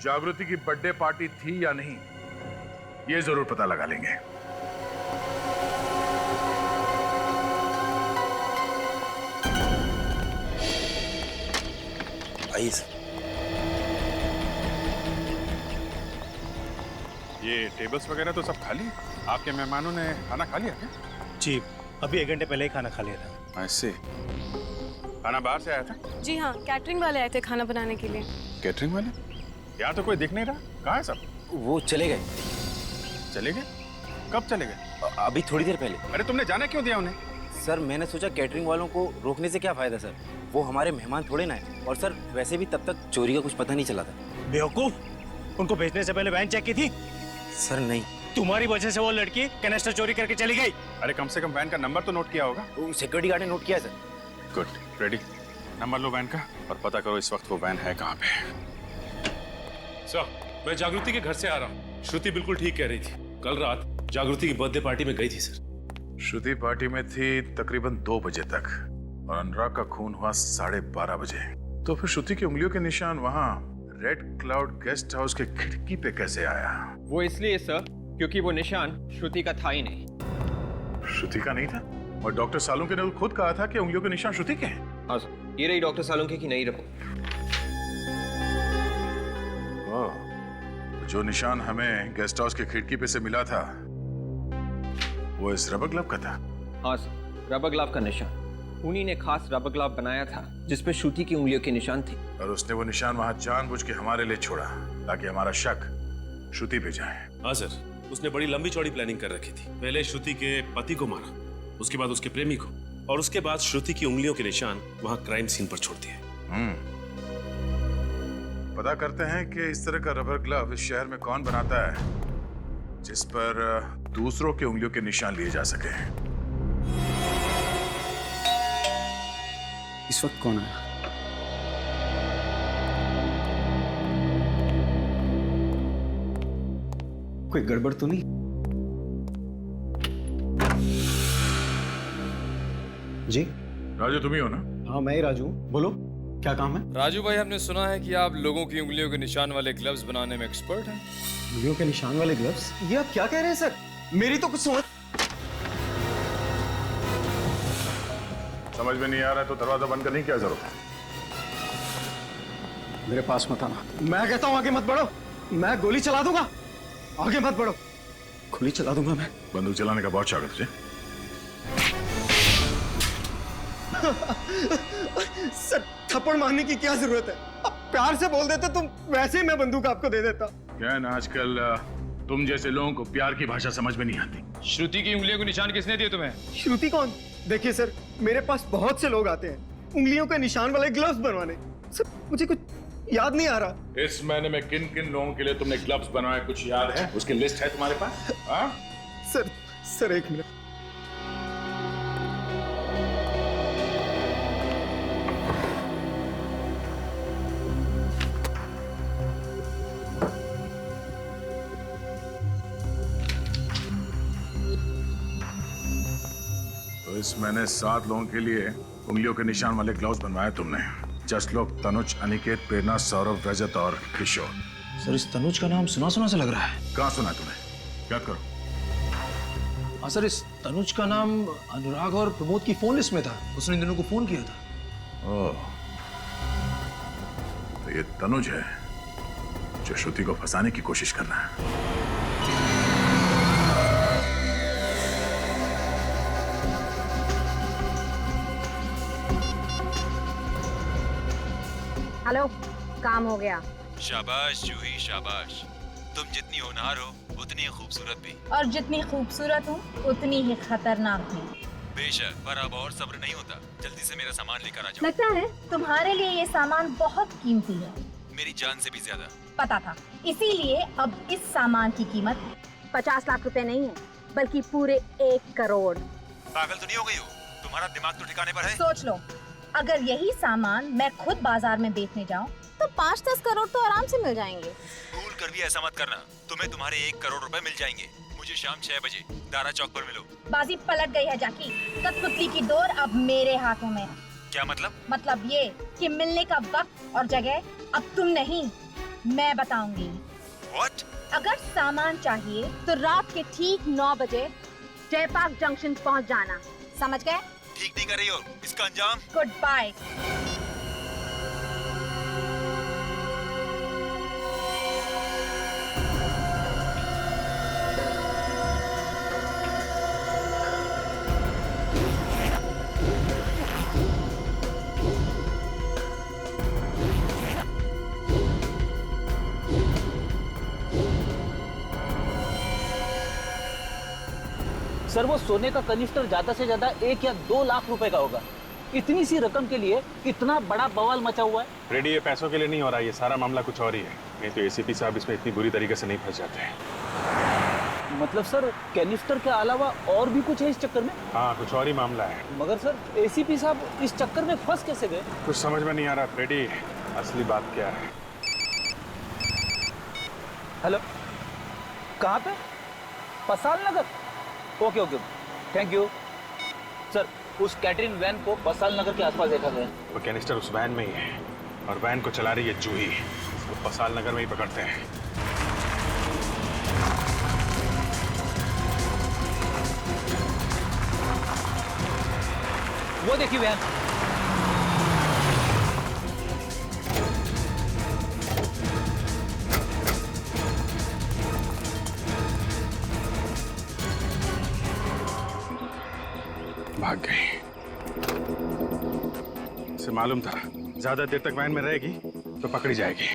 जागृति की बर्थडे पार्टी थी या नहीं ये जरूर पता लगा लेंगे। आइए सर। ये टेबल्स वगैरह तो सब खाली है। आपके मेहमानों ने खाना खा लिया क्या? जी, अभी 1 घंटे पहले ही खाना खा लिया था। ऐसे खाना बाहर से आया था? जी हाँ, कैटरिंग वाले आए थे खाना बनाने के लिए। कैटरिंग वाले? यहाँ तो कोई दिख नहीं रहा, कहाँ है सब? वो चले गए। चले गए? कब चले गए? अभी थोड़ी देर पहले। अरे तुमने जाने क्यों दिया उन्हें? सर, मैंने सोचा कैटरिंग वालों को रोकने से क्या फायदा सर, वो हमारे मेहमान थोड़े ना है। और सर, वैसे भी तब तक चोरी का कुछ पता नहीं चला था। बेवकूफ, उनको भेजने से पहले वैन चेक की थी? सर नहीं। तुम्हारी वजह से वो लड़की कैनेस्टर चोरी करके चली गई। अरे कम से कम वैन का नंबर तो नोट किया होगा। सिक्योरिटी गार्ड ने नोट किया सर। Good, ready. नंबर लो वैन का और पता करो इस वक्त वो वैन है कहाँ पे। सर, मैं जागृति के घर से आ रहा हूँ। श्रुति बिल्कुल ठीक कह रही थी। कल रात जागृति की बर्थडे पार्टी में गई थी सर। श्रुति पार्टी में थी तकरीबन 2 बजे तक और अनुराग का खून हुआ 12:30 बजे। तो फिर श्रुति की उंगलियों के निशान वहाँ रेड क्लाउड गेस्ट हाउस के खिड़की पे कैसे आया? वो इसलिए सर क्योंकि वो निशान श्रुति का था ही नहीं। श्रुति का नहीं था? और डॉक्टर सालुंके ने खुद कहा था कि उंगलियों के निशान श्रुति के हैं। हाँ सर, ये रही डॉक्टर सालुंके की नई रिपोर्ट। जो निशान हमें गेस्ट हाउस की खिड़की पे से मिला था वो इस रबर ग्लव का था। हाँ सर, रबर ग्लव का निशान। उन्हीं ने खास रबर ग्लव बनाया था जिसपे श्रुति की उंगलियों के निशान थे। और उसने वो निशान वहां जानबूझ के हमारे लिए छोड़ा ताकि हमारा शक श्रुति पे जाए। हाँ सर, उसने बड़ी लंबी चौड़ी प्लानिंग कर रखी थी। पहले श्रुति के पति को मारा, उसके बाद उसके प्रेमी को, और उसके बाद श्रुति की उंगलियों के निशान वहां क्राइम सीन पर छोड़ दिए। पता करते हैं कि इस तरह का रबर ग्लव इस शहर में कौन बनाता है जिस पर दूसरों के उंगलियों के निशान लिए जा सके। इस वक्त कौन आया? कोई गड़बड़ तो नहीं? जी राजू तुम ही हो ना? हाँ मैं ही राजू, बोलो क्या काम है? राजू भाई, हमने सुना है कि आप लोगों की उंगलियों के निशान वाले ग्लव्स बनाने में एक्सपर्ट हैं। उंगलियों के निशान वाले ग्लव्स? ये आप क्या कह रहे हैं सर? मेरी तो कुछ समझ में नहीं आ रहा है तो दरवाजा बंद करने की क्या जरूरत है? मेरे पास मत आना। मैं कहता हूँ आगे मत बढ़ो, मैं गोली चला दूंगा। आगे मत बढ़ो, गोली चला दूंगा मैं। बंदूक चलाने का बहुत शौक है तुझे? सर थप्पड़ मारने की क्या जरूरत है? आप प्यार से बोल देते तुम, वैसे ही मैं बंदूक आपको दे देता। क्या है ना, आजकल तुम जैसे लोगों को प्यार की भाषा समझ में नहीं आती। श्रुति की उंगलियों को निशान किसने दिए तुम्हें? श्रुति कौन? देखिए सर, मेरे पास बहुत से लोग आते हैं उंगलियों के निशान वाले ग्लव्स बनवाने। सर मुझे कुछ याद नहीं आ रहा। इस महीने में किन किन लोगों के लिए तुमने ग्लव्स बनवाए कुछ याद है? उसकी लिस्ट है तुम्हारे पास? हाँ? सर एक मिनट। तो इस महीने 7 लोगों के लिए उंगलियों के निशान वाले ग्लव्स बनवाए तुमने। जस्ट लोग तनुज, अनिकेत, प्रेरणा, सौरभ, रजत और किशोर। सर इस तनुज का नाम सुना सुना सा लग रहा है। कहाँ सुना है तुम्हें? याद करो। हाँ सर, इस तनुज का नाम अनुराग और प्रमोद की फोन लिस्ट में था। उसने इन दोनों को फोन किया था। ओह, तो ये तनुज है जो श्रुति को फंसाने की कोशिश कर रहा है। हेलो, काम हो गया। शाबाश जूही शाबाश। तुम जितनी होनहार हो उतनी ही खूबसूरत भी। और जितनी खूबसूरत हूँ उतनी ही खतरनाक भी। बेशक, पर अब और सब्र नहीं होता। जल्दी से मेरा सामान लेकर आ जाओ। लगता है तुम्हारे लिए ये सामान बहुत कीमती है। मेरी जान से भी ज्यादा। पता था, इसीलिए अब इस सामान की कीमत 50 लाख रुपए नहीं है, बल्कि पूरे 1 करोड़। पागल तो नहीं हो गई हो? तुम्हारा दिमाग तो ठिकाने पर है? सोच लो, अगर यही सामान मैं खुद बाजार में बेचने जाऊं तो 5-10 करोड़ तो आराम से मिल जाएंगे। भूल कर भी ऐसा मत करना, तुम्हें तुम्हारे 1 करोड़ रुपए मिल जाएंगे। मुझे शाम 6 बजे दारा चौक पर मिलो। बाजी पलट गई है जाकी। कठपुतली की डोर अब मेरे हाथों में है। क्या मतलब? मतलब ये कि मिलने का वक्त और जगह अब तुम नहीं, मैं बताऊंगी। What? अगर सामान चाहिए तो रात के ठीक 9 बजे जयपाक जंक्शन पहुंच जाना, समझ गए? ठीक नहीं कर रही हो, इसका अंजाम? Good bye. सर वो सोने का कनिस्टर ज्यादा से ज्यादा 1 या 2 लाख रुपए का होगा। इतनी सी रकम के लिए इतना बड़ा बवाल मचा हुआ है। रेडी, ये पैसों के लिए नहीं हो रहा, ये सारा मामला कुछ और ही है। नहीं तो एसीपी साहब इसमें इतनी बुरी तरीके से नहीं फंस जाते हैं। मतलब सर कैनिस्टर के अलावा और भी कुछ है इस चक्कर में? हाँ, कुछ और ही मामला है। मगर सर एसीपी साहब इस चक्कर में फंस कैसे गए? कुछ समझ में नहीं आ रहा रेडी, असली बात क्या है। हेलो, कहाँ पे? Pasal Nagar? Okay okay, thank you sir. उस कैटरिंग वैन को पसाल नगर के आसपास देखा गया। वो कैनिस्टर उस वैन में ही है और वैन को चला रही है जूही। उसको पसाल नगर में ही पकड़ते हैं। वो देखिए वैन। भाग गई। इसे मालूम था ज्यादा देर तक वैन में रहेगी तो पकड़ी जाएगी।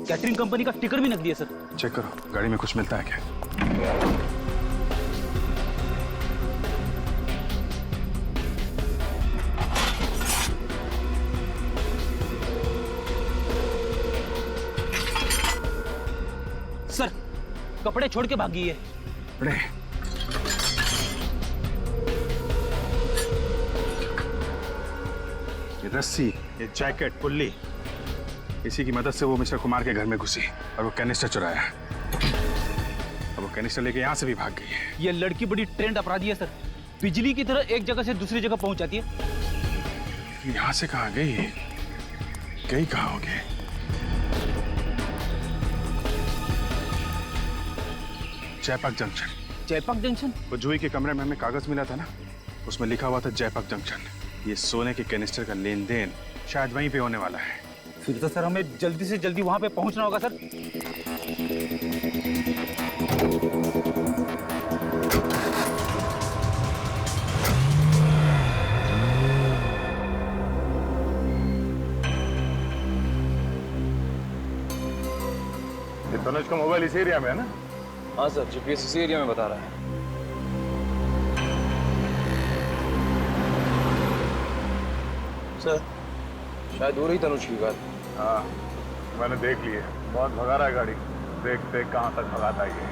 कैटरिंग कंपनी का टिकट भी नकदी है सर। चेक करो, गाड़ी में कुछ मिलता है क्या? सर कपड़े छोड़ के भागी है। अरे ये रस्सी, ये जैकेट, पुल्ली, इसी की मदद से वो मिस्टर कुमार के घर में घुसी और वो कैनिस्टर चुराया। अब वो कैनिस्टर लेके यहाँ से भी भाग गई है। ये लड़की बड़ी ट्रेंड अपराधी है सर, बिजली की तरह एक जगह से दूसरी जगह पहुंच जाती है। यहाँ से कहाँ गई? गई कहाँ होगी? जयपाक जंक्शन। जयपाक जंक्शन? वो जूही के कमरे में हमें कागज मिला था ना, उसमें लिखा हुआ था जयपाक जंक्शन। ये सोने के कैनिस्टर का लेन देन शायद वहीं पे होने वाला है। फिर तो सर हमें जल्दी से जल्दी वहां पे पहुंचना होगा सर। ये तनुज का मोबाइल इस एरिया में है ना? हाँ सर, जीपीएस इसी एरिया में बता रहा है। सर शायद हो रही तनुज की बात। हाँ मैंने देख ली है, बहुत भगा रहा है गाड़ी। देख देख कहाँ तक भगाता है ये।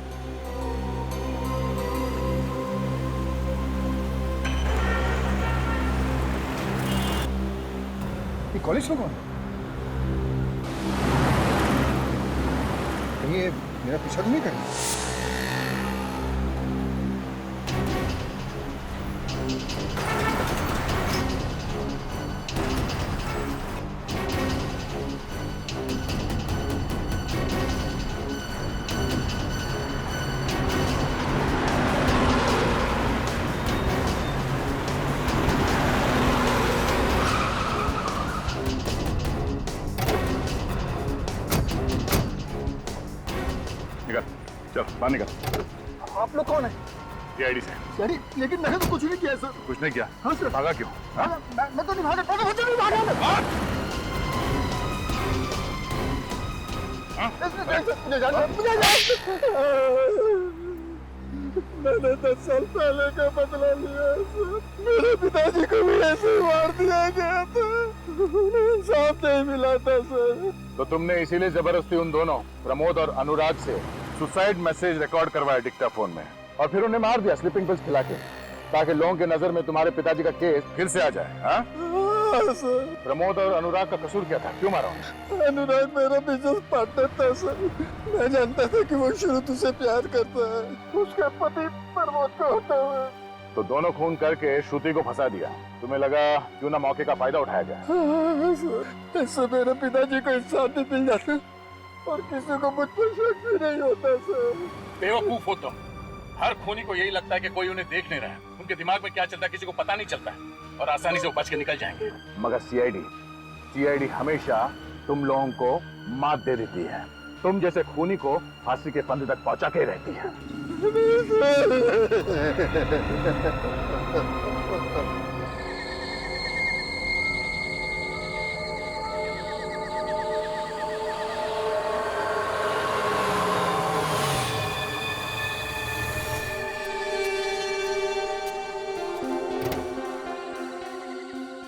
कॉलेज में कौन? कहीं ये मेरा पीछा तो नहीं कर रहा? चल बाहर निकल। आप लोग कौन है? सीआईडी से। यानी लेकिन मैंने तो कुछ नहीं किया सर। कुछ नहीं किया? हाँ सर। भागा क्यों? मैं तो नहीं भागा, मुझे नहीं भागा मैं। मैंने 10 साल पहले का बदला लिया सर। मेरे पिताजी को भी ऐसे ही मार दिया गया था, उन्हें इंसाफ नहीं मिला था सर। तो तुमने इसीलिए जबरदस्ती उन दोनों प्रमोद और अनुराग से सुसाइड मैसेज रिकॉर्ड करवाया डिक्टाफोन में, और फिर उन्हें मार दिया स्लीपिंग पिल्स खिला के, ताकि लोगों के नजर में तुम्हारे पिताजी का केस फिर से आ जाए। हाँ सर। प्रमोद और अनुराग का कसूर क्या था? क्यों मारा? अनुराग मेरा बिजनेस पार्टनर था सर। मैं जानता था कि वो शुरू से प्यार करता है, उसका पति प्रमोद को होता है। तो दोनों खून करके श्रुति को फंसा दिया। तुम्हें लगा क्यों ना मौके का फायदा उठाया जाए। हाँ सर, इससे मेरे पिताजी को इंसाफ भी मिल जाता और किसी को मुझ पर शक भी नहीं होता सर। बेवकूफ हो तुम। हर खूनी को यही लगता है कि कोई उन्हें देख नहीं रहा है। उनके दिमाग में क्या चलता है किसी को पता नहीं चलता है, और आसानी से वो बच के निकल जाएंगे। मगर सीआईडी हमेशा तुम लोगों को मात दे देती है। तुम जैसे खूनी को फांसी के फंदे तक पहुंचा के रहती है।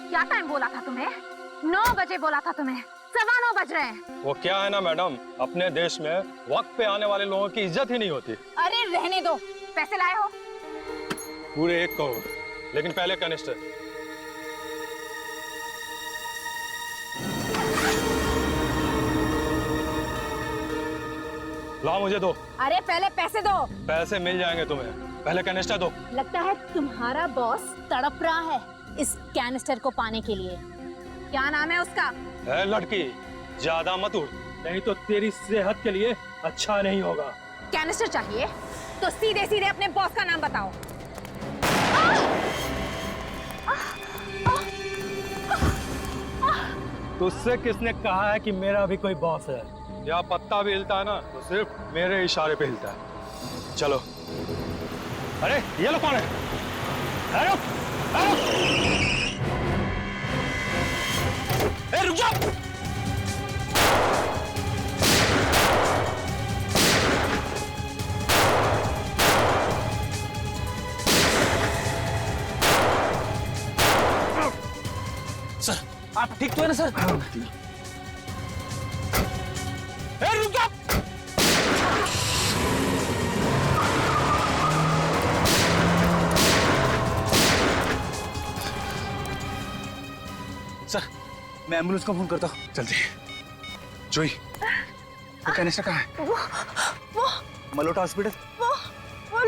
क्या टाइम बोला था तुम्हें? 9 बजे बोला था तुम्हें, 9:15 बज रहे हैं। वो क्या है ना मैडम, अपने देश में वक्त पे आने वाले लोगों की इज्जत ही नहीं होती। अरे रहने दो, पैसे लाए हो? पूरे 1 करोड़, लेकिन पहले कनिस्टर। लाओ मुझे दो। अरे पहले पैसे दो। पैसे मिल जाएंगे तुम्हें, पहले कैनिस्टर दो। लगता है तुम्हारा बॉस तड़प रहा है इस कैनिस्टर को पाने के लिए। क्या नाम है उसका? है लड़की, ज्यादा मत उड़, नहीं तो तेरी सेहत के लिए अच्छा नहीं होगा। कैनिस्टर चाहिए तो सीधे सीधे अपने बॉस का नाम बताओ। तुझसे किसने कहा है कि मेरा भी कोई बॉस है? या पत्ता भी हिलता है ना तो सिर्फ मेरे इशारे पे हिलता है। चलो। अरे ये लोग कौन है? अरे रुक जाओ। सर आप ठीक तो है ना सर? रुक जाओ। मैं एम्बुलेंस को फोन करता हूँ। जल्दी। जोई, वो कैनिस्टर कहाँ है? वो मलोटा हॉस्पिटल। वो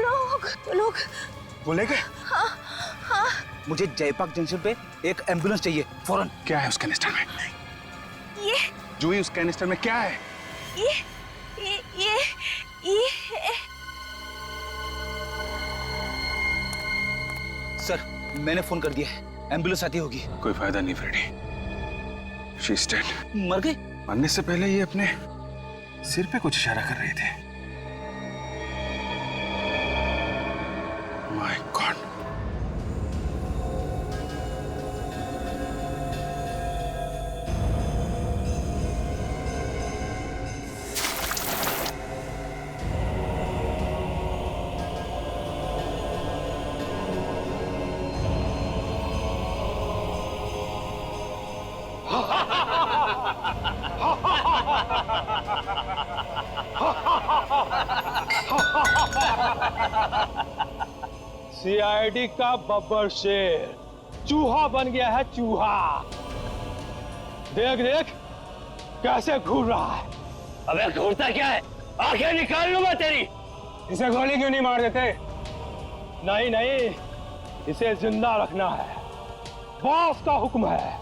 लोग वो लेके? हाँ। मुझे जयपाक जंक्शन पे एक एम्बुलेंस चाहिए फौरन। क्या है उस कैनिस्टर में? ये जोई, उस कैनिस्टर में क्या है? ये सर, मैंने फोन कर दिया है, एम्बुलेंस आती होगी। कोई फायदा नहीं फ्रेडी, शी इज डेड। मर गई? मरने से पहले ये अपने सिर पे कुछ इशारा कर रहे थे। My God. सीआईडी का बब्बर शेर चूहा बन गया है, चूहा। देख देख कैसे घूर रहा है। अबे घूरता क्या है? आंखें निकाल लूंगा तेरी। इसे गोली क्यों नहीं मार देते? नहीं, इसे जिंदा रखना है, बॉस का हुक्म है।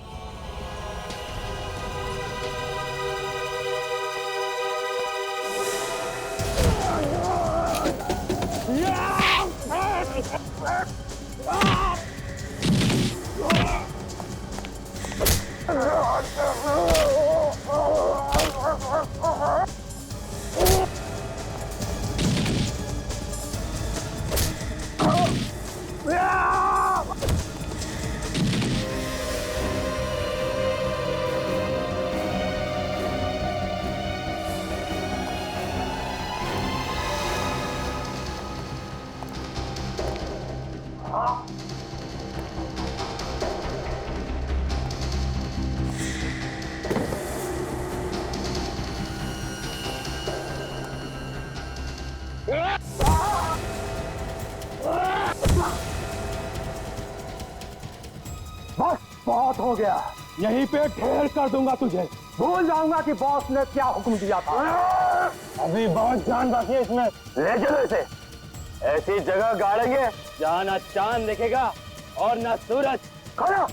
बस बहुत हो गया, यहीं पे ढेर कर दूंगा तुझे। भूल जाऊंगा कि बॉस ने क्या हुक्म दिया था। अभी बहुत जान बाकी है इसमें। ले चलो इसे, ऐसी जगह गाड़ेंगे जहाँ ना चांद दिखेगा और ना सूरज। खड़ा।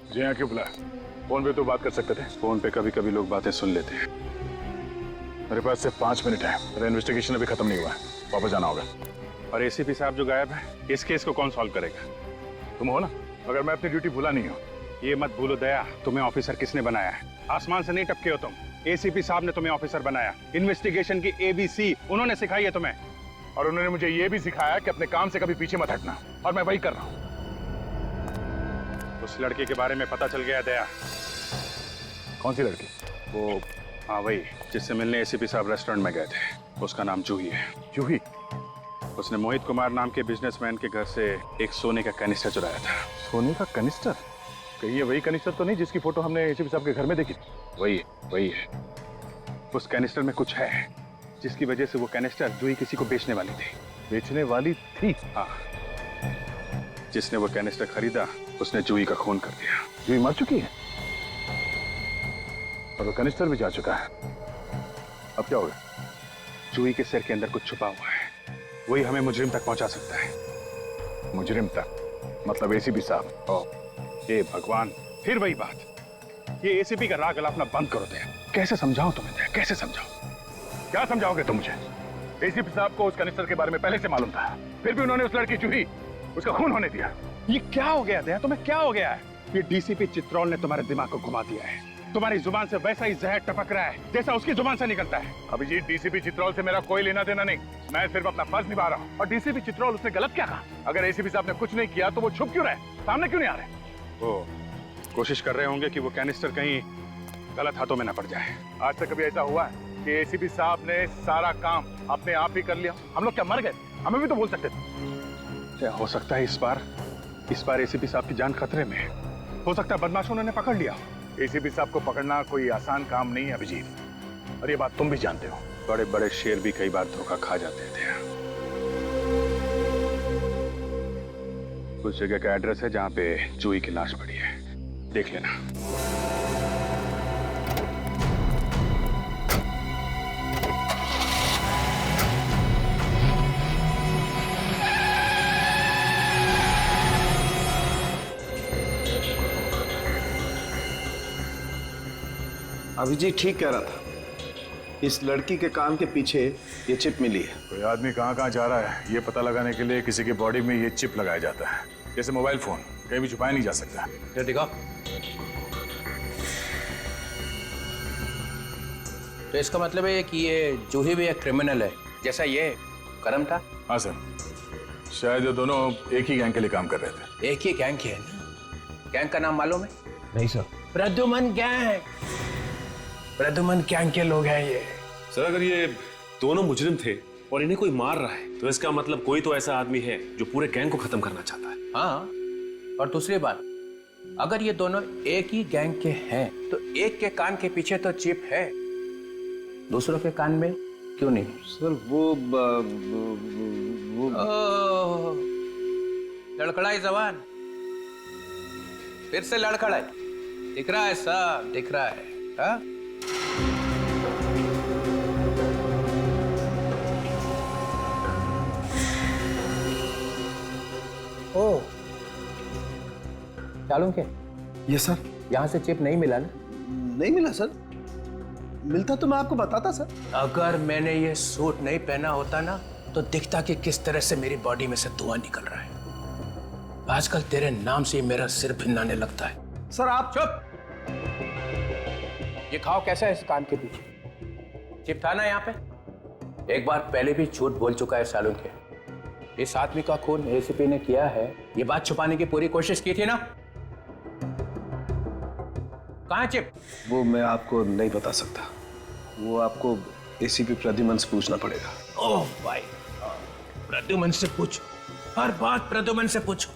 जी हाँ, क्यों बुलाया? फोन पे तो बात कर सकते थे। फोन पे कभी कभी लोग बातें सुन लेते हैं। मेरे पास सिर्फ 5 मिनट है, मेरा इन्वेस्टिगेशन अभी खत्म नहीं हुआ है, वापस जाना होगा। और एसीपी साहब जो गायब है, इस केस को कौन सॉल्व करेगा? तुम हो ना? अगर मैं अपनी ड्यूटी भूला नहीं हूँ। ये मत भूलो दया, तुम्हें ऑफिसर किसने बनाया है? आसमान से नहीं टपके हो तुम। एसीपी साहब ने तुम्हें ऑफिसर बनाया। इन्वेस्टिगेशन की ABC उन्होंने सिखाई है तुम्हें। और उन्होंने मुझे ये भी सिखाया कि अपने काम से कभी पीछे मत हटना, और मैं वही कर रहा हूँ। उस लड़के के बारे में पता चल गया दया। कौन सी लड़की? वो हाँ वही, जिससे मिलने एसीपी साहब रेस्टोरेंट में गए थे। उसका नाम जूही है। जूही? उसने मोहित कुमार नाम के बिजनेसमैन के घर से एक सोने का कैनिस्टर चुराया था। सोने का कैनिस्टर? कहीं ये वही कैनिस्टर तो नहीं जिसकी फोटो हमने एसीपी साहब के घर में देखी? वही है। उस कैनिस्टर में कुछ है जिसकी वजह से वो कैनिस्टर जूही किसी को बेचने वाली थी। बेचने वाली थी? हाँ। जिसने वो कैनिस्टर खरीदा उसने जूही का खून कर दिया। जूही मर चुकी है और वो कैनिस्टर भी जा चुका है। अब क्या होगा? जूही के सिर के अंदर कुछ छुपा हुआ है, वही हमें मुजरिम तक पहुंचा सकता है। मुजरिम तक? मतलब एसीपी साहब? ओह ये भगवान, फिर वही बात। ये एसीपी का राग अलापना बंद करो दया। कैसे समझाऊं तुम्हें दया, कैसे समझाऊं? क्या समझाओगे तुम मुझे? एसीपी साहब को उस कैनिस्टर के बारे में पहले से मालूम था, फिर भी उन्होंने उस लड़की जूही उसका खून होने दिया। ये क्या हो गया दया, तुम्हें क्या हो गया है? ये डीसीपी चित्रोल ने तुम्हारे दिमाग को घुमा दिया है। तुम्हारी जुबान से वैसा ही जहर टपक रहा है जैसा उसकी जुबान से निकलता है। अभिजीत, डीसीपी चित्रोल से मेरा कोई लेना देना नहीं, मैं सिर्फ अपना फर्ज निभा रहा हूँ। और डीसीपी चित्रोल उसने गलत क्या कहा? अगर एसीपी साहब ने कुछ नहीं किया तो वो छुप क्यों रहे, सामने क्यों नहीं आ रहे? वो कोशिश कर रहे होंगे कि वो कैनिस्टर कहीं गलत हाथों में ना पड़ जाए। आज तक कभी ऐसा हुआ है? कि एसीपी साहब ने सारा काम अपने आप ही कर लिया? हम लोग क्या मर गए? हमें भी तो बोल सकते थे। क्या हो सकता है इस बार एसीपी साहब की जान खतरे में है। हो सकता है बदमाशों ने पकड़ लिया। एसीपी साहब को पकड़ना कोई आसान काम नहीं है अभिजीत, और ये बात तुम भी जानते हो। बड़े बड़े शेर भी कई बार धोखा खा जाते थे। कुछ जगह का एड्रेस है जहां पे जूही की लाश पड़ी है, देख लेना। अभिजीत ठीक कह रहा था, इस लड़की के कान के पीछे ये चिप मिली है। कोई आदमी कहाँ जा रहा है ये पता लगाने के लिए किसी की बॉडी में ये चिप लगाया जाता है, जैसे मोबाइल फोन कहीं भी छुपाया नहीं जा सकता। ये दिखाओ। तो इसका मतलब है कि ये जूही भी एक क्रिमिनल है जैसा ये करम था? हाँ सर, शायद ये दोनों एक ही गैंग के लिए काम कर रहे थे। एक ही गैंग के है ना? गैंग का नाम मालूम है? नहीं sir. Pradyuman gang. Pradyuman gang के लोग हैं ये। सर अगर ये दोनों मुजरिम थे और इन्हें कोई मार रहा है तो इसका मतलब कोई तो ऐसा आदमी है जो पूरे गैंग को खत्म करना चाहता है। हाँ, और दूसरी बात, अगर ये दोनों एक ही गैंग के हैं तो एक के कान के पीछे तो चिप है, दूसरों के कान में क्यों नहीं? सर वो लड़खड़ाई जवान, फिर से लड़खड़ाई। दिख रहा है सब, दिख रहा है। हाँ? ओ, चालू के? ये सर, यहाँ से चिप नहीं मिला ना? नहीं मिला सर। मिलता तो मैं आपको बताता सर। अगर मैंने ये सूट नहीं पहना होता ना तो दिखता कि किस तरह से मेरी बॉडी में से धुआं निकल रहा है। आजकल तेरे नाम से मेरा सिर भिन्नाने लगता है। सर आप चुप। ये खाओ कैसा है इस कान के पीछे? चिप था ना यहाँ पे? एक बार पहले भी झूठ बोल चुका है सालों के। इस आदमी का खून एसीपी ने किया है, ये बात छुपाने की पूरी कोशिश की थी ना? कहाँ है चिप? वो मैं आपको नहीं बता सकता, वो आपको एसीपी प्रद्युमन से पूछना पड़ेगा। ओह भाई, प्रद्युमन से पूछो, हर बात प्रद्युमन से पूछो।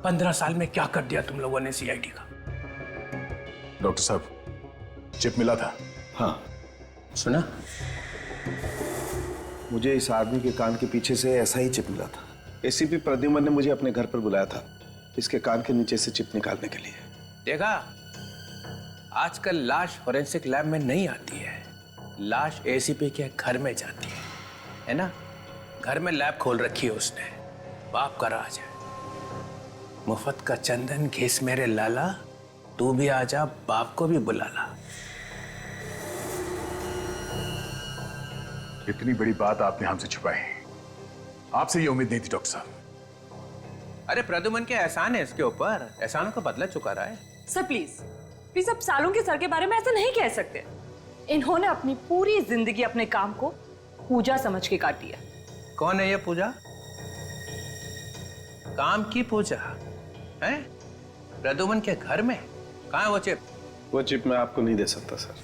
15 साल में क्या कर दिया तुम लोगों ने सीआईडी का? डॉक्टर साहब, चिप मिला था? हाँ। सुना? मुझे इस आदमी के कान के पीछे से ऐसा ही चिप मिला था। एसीपी प्रद्युमन ने मुझे अपने घर पर बुलाया था इसके कान के नीचे से चिप निकालने के लिए। देखा, आजकल लाश फोरेंसिक लैब में नहीं आती है, लाश एसीपी के घर में जाती है ना? घर में लैब खोल रखी है उसने, बाप का राज है। मुफ्त का चंदन घिस मेरे लाला, तू भी आजा, बाप को भी बुला ला। इतनी बड़ी बात आपने हमसे छुपाई, आपसे ये उम्मीद नहीं थी डॉक्टर साहब। अरे प्रद्युमन के एहसान है इसके ऊपर, एहसानों का बदला चुका रहा है। सर प्लीज आप सालों के सर के बारे में ऐसा नहीं कह सकते। इन्होंने अपनी पूरी जिंदगी अपने काम को पूजा समझ के काटी है। कौन है ये पूजा? काम की पूजा है? प्रद्युमन के घर में? कहाँ है वो चिप? वो चिप मैं आपको नहीं दे सकता सर।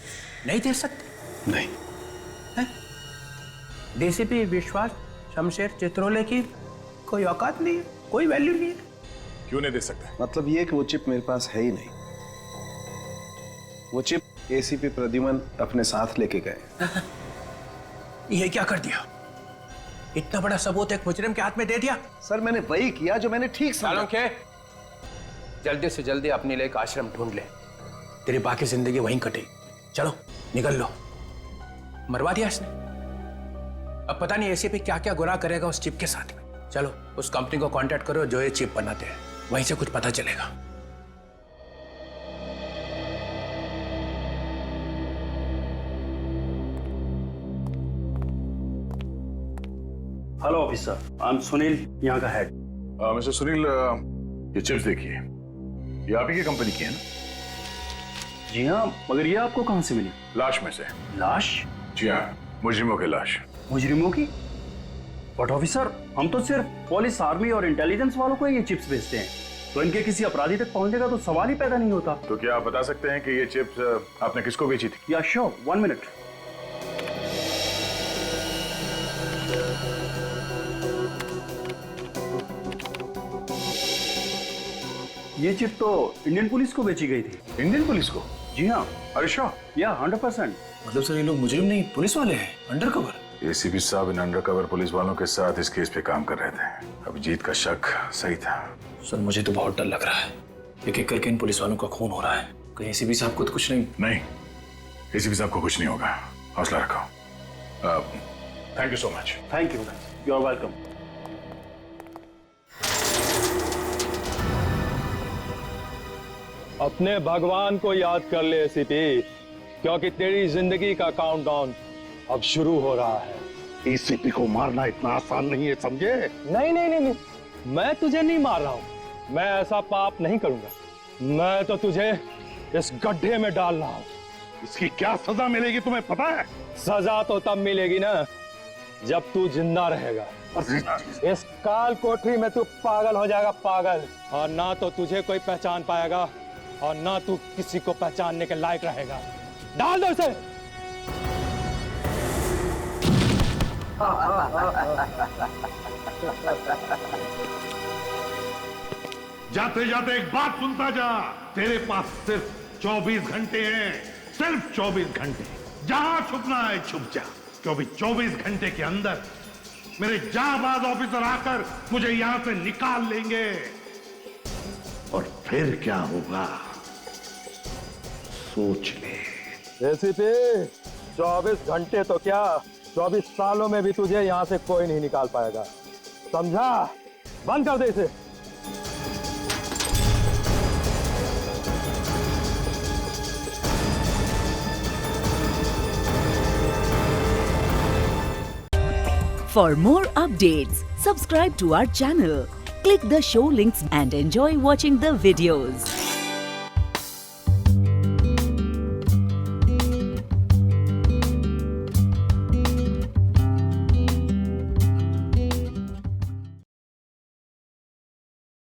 नहीं दे सकते? नहीं। डीसीपी विश्वास शमशेर चित्रोले की कोई औकात नहीं है, कोई वैल्यू नहीं है। क्यों नहीं दे सकते? मतलब ये कि वो चिप मेरे पास है ही नहीं। वो चिप एसीपी प्रद्युमन अपने साथ लेके गए। ये क्या कर दिया? इतना बड़ा सबूत एक मुजरिम के हाथ में दे दिया? सर मैंने वही किया जो मैंने ठीक समझा। के जल्दी से जल्दी अपने लिए एक आश्रम ढूंढ ले, तेरी बाकी जिंदगी वहीं कटेगी। चलो निकल लो। मरवा दिया इसने, अब पता नहीं एसीपी क्या क्या गुनाह करेगा उस चिप के साथ में। चलो उस कंपनी को कांटेक्ट करो जो ये चिप बनाते हैं, वहीं से कुछ पता चलेगा। Hello officer, I am Sunil, यहाँ का हेड। मिस्टर सुनील, ये चिप्स देखिए, ये आप ही की कंपनी की है ना? जी हाँ, मगर ये आपको कहाँ से मिली? लाश में से। लाश? जी हाँ, मुजरिमों की लाश। मुजरिमों की? बट ऑफिसर, हम तो सिर्फ पुलिस, आर्मी और इंटेलिजेंस वालों को ये चिप्स भेजते हैं, तो इनके किसी अपराधी तक पहुंचने का तो सवाल ही पैदा नहीं होता। तो क्या आप बता सकते हैं कि ये चिप्स आपने किसको बेची थी? या श्योर, 1 मिनट। ये चिप तो इंडियन पुलिस को बेची गई थी। इंडियन पुलिस को? जी हाँ। अरे श्योर। या 100%। मतलब सर ये लोग मुजरिम नहीं पुलिस वाले हैं, अंडरकवर। एसीपी साहब इन अंडरकवर पुलिस वालों के साथ इस केस पे काम कर रहे थे। अभिजीत का शक सही था। सर मुझे तो बहुत डर लग रहा है, एक एक करके इन पुलिस वालों का खून हो रहा है। कहीं एसीपी साहब को तो कुछ नहीं? एसीपी साहब को कुछ नहीं होगा, हौसला रखो। Thank you so much. Thank you, you are welcome. अपने भगवान को याद कर ले एसीपी, क्योंकि तेरी जिंदगी का काउंटडाउन अब शुरू हो रहा है। एसीपी को मारना इतना आसान नहीं है, समझे? नहीं नहीं नहीं नहीं, मैं तुझे नहीं मार रहा हूं। मैं ऐसा पाप नहीं करूंगा। मैं तो तुझे इस गड्ढे में डाल रहा हूं। इसकी क्या सजा मिलेगी तुम्हें पता है? सजा तो तब मिलेगी ना जब तू जिंदा रहेगा। इस काल कोठरी में तू पागल हो जाएगा, पागल। और ना तो तुझे कोई पहचान पाएगा और ना तू किसी को पहचानने के लायक रहेगा। डाल दो इसे। जाते जाते एक बात सुनता जा, तेरे पास सिर्फ 24 घंटे हैं, सिर्फ 24 घंटे। जहां छुपना है छुप जा, क्योंकि 24 घंटे के अंदर मेरे जाबाज ऑफिसर आकर मुझे यहां से निकाल लेंगे। और फिर क्या होगा सोच ले। एसीपी 24 घंटे तो क्या, 24 सालों में भी तुझे यहां से कोई नहीं निकाल पाएगा, समझा? बंद कर दे इसे। For more updates, subscribe to our channel, click the show links and enjoy watching the videos.